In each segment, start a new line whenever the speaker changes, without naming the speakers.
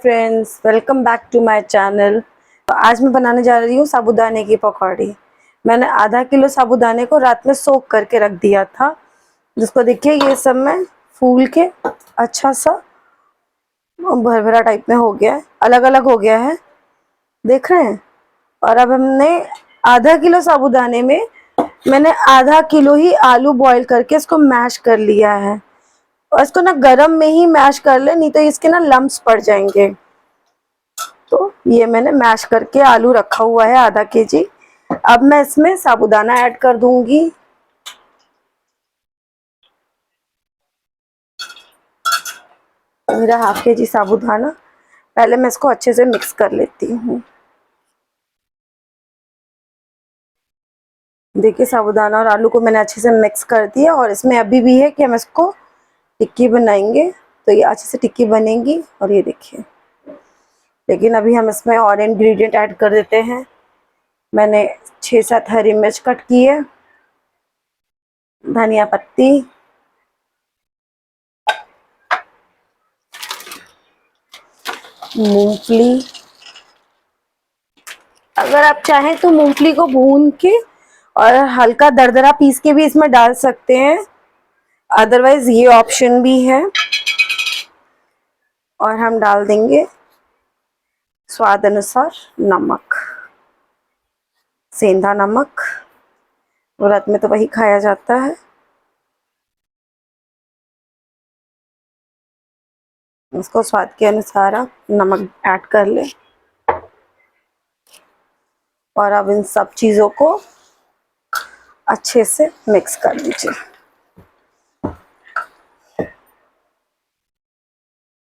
Friends, welcome back to my channel. तो आज मैं बनाने जा रही हूँ साबूदाने की पकौड़ी। मैंने आधा किलो साबूदाने को रात में सोक करके रख दिया था, जिसको देखिए ये सब में फूल के अच्छा सा भरभरा टाइप में हो गया है, अलग अलग हो गया है, देख रहे हैं। और अब हमने आधा किलो साबूदाने में मैंने आधा किलो ही आलू बॉईल करके इसको मैश कर लिया है। और इसको ना गरम में ही मैश कर ले, नहीं तो इसके ना लम्प्स पड़ जाएंगे। तो ये मैंने मैश करके आलू रखा हुआ है आधा केजी। अब मैं इसमें साबूदाना ऐड कर दूंगी। मेरा हाफ केजी साबूदाना, पहले मैं इसको अच्छे से मिक्स कर लेती हूँ। देखिए साबूदाना और आलू को मैंने अच्छे से मिक्स कर दिया, और इसमें अभी भी है कि हम इसको टिक्की बनाएंगे, तो ये अच्छे से टिक्की बनेगी। और ये देखिए, लेकिन अभी हम इसमें और इंग्रेडिएंट ऐड कर देते हैं। मैंने 6-7 हरी मिर्च कट की है, धनिया पत्ती, मूंगफली। अगर आप चाहें तो मूंगफली को भून के और हल्का दरदरा पीस के भी इसमें डाल सकते हैं, अदरवाइज ये ऑप्शन भी है। और हम डाल देंगे स्वाद अनुसार नमक, सेंधा नमक, व्रत में तो वही खाया जाता है। इसको स्वाद के अनुसार आप नमक ऐड कर लें, और अब इन सब चीज़ों को अच्छे से मिक्स कर लीजिए।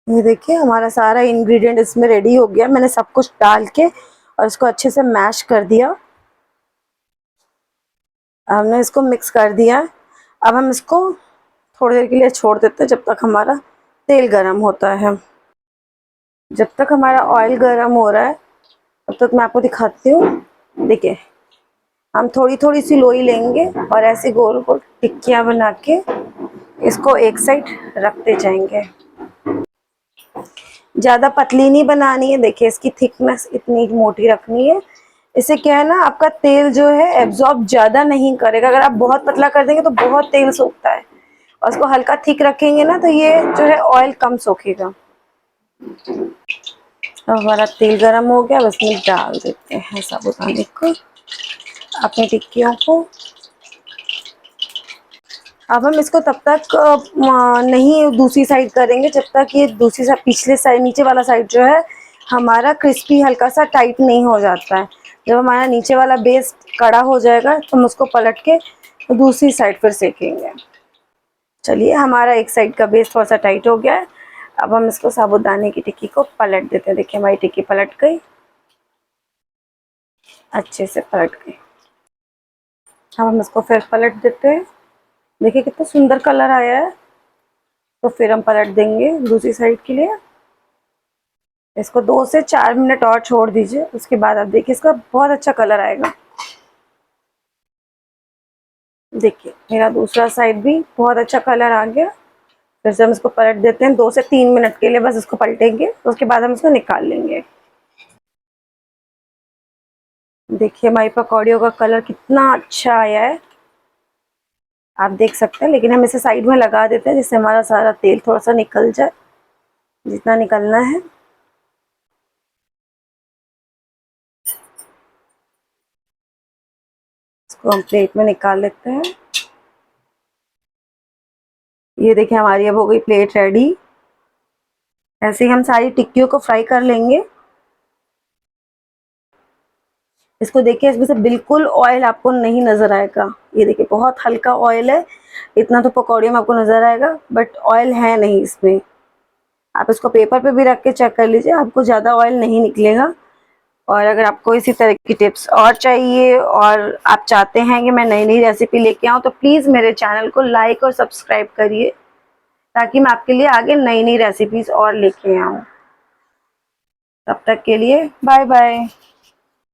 ये देखिए हमारा सारा इंग्रेडिएंट इसमें रेडी हो गया। मैंने सब कुछ डाल के और इसको अच्छे से मैश कर दिया। हमने इसको मिक्स कर दिया। अब हम इसको थोड़ी देर के लिए छोड़ देते हैं, जब तक हमारा तेल गरम होता है। जब तक हमारा ऑयल गरम हो रहा है, तब तक मैं आपको दिखाती हूँ। देखिए, हम थोड़ी थोड़ी सी लोई लेंगे और ऐसे गोल गोल टिक्कियाँ बना के इसको एक साइड रखते जाएंगे। ज़्यादा पतली नहीं बनानी है। देखिए, इसकी थिकनेस इतनी मोटी रखनी है। इससे क्या है ना, आपका तेल जो है एब्जॉर्ब ज़्यादा नहीं करेगा। अगर आप बहुत पतला कर देंगे तो बहुत तेल सोखता है, और इसको हल्का थिक रखेंगे ना तो ये जो है ऑयल कम सोखेगा। अब हमारा तेल गरम हो गया, बस में डाल देते हैं साबूदाने को, अपनी टिक्कियों को। अब हम इसको तब तक नहीं दूसरी साइड करेंगे जब तक ये दूसरी साइड, पिछले साइड, नीचे वाला साइड जो है हमारा क्रिस्पी हल्का सा टाइट नहीं हो जाता है। जब हमारा नीचे वाला बेस कड़ा हो जाएगा तो हम उसको पलट के दूसरी साइड फिर सेकेंगे। चलिए, हमारा एक साइड का बेस थोड़ा सा टाइट हो गया है। अब हम इसको साबूदाने की टिक्की को पलट देते हैं। देखिए, हमारी टिक्की पलट गई, अच्छे से पलट गई। अब हम इसको फिर पलट देते हैं। देखिए कितना सुंदर कलर आया है। तो फिर हम पलट देंगे दूसरी साइड के लिए। इसको 2 से 4 मिनट और छोड़ दीजिए, उसके बाद आप देखिए इसका बहुत अच्छा कलर आएगा। देखिए, मेरा दूसरा साइड भी बहुत अच्छा कलर आ गया। फिर से हम इसको पलट देते हैं 2 से 3 मिनट के लिए, बस इसको पलटेंगे, उसके बाद हम इसको निकाल लेंगे। देखिए, हमारी पकौड़ियों का कलर कितना अच्छा आया है, आप देख सकते हैं। लेकिन हम इसे साइड में लगा देते हैं, जिससे हमारा सारा तेल थोड़ा सा निकल जाए, जितना निकलना है। इसको हम प्लेट में निकाल लेते हैं। ये देखिए, हमारी अब हो गई प्लेट रेडी। ऐसे ही हम सारी टिक्कियों को फ्राई कर लेंगे। इसको देखिए, इसमें से बिल्कुल ऑयल आपको नहीं नजर आएगा। ये देखिए, बहुत हल्का ऑयल है, इतना तो पकौड़ियों में आपको नजर आएगा, बट ऑयल है नहीं इसमें। आप इसको पेपर पे भी रख के चेक कर लीजिए, आपको ज़्यादा ऑयल नहीं निकलेगा। और अगर आपको इसी तरह की टिप्स और चाहिए, और आप चाहते हैं कि मैं नई नई रेसिपी लेके आऊँ, तो प्लीज़ मेरे चैनल को लाइक और सब्सक्राइब करिए, ताकि मैं आपके लिए आगे नई नई रेसिपीज़ और लेके आऊँ। तब तक के लिए बाय बाय।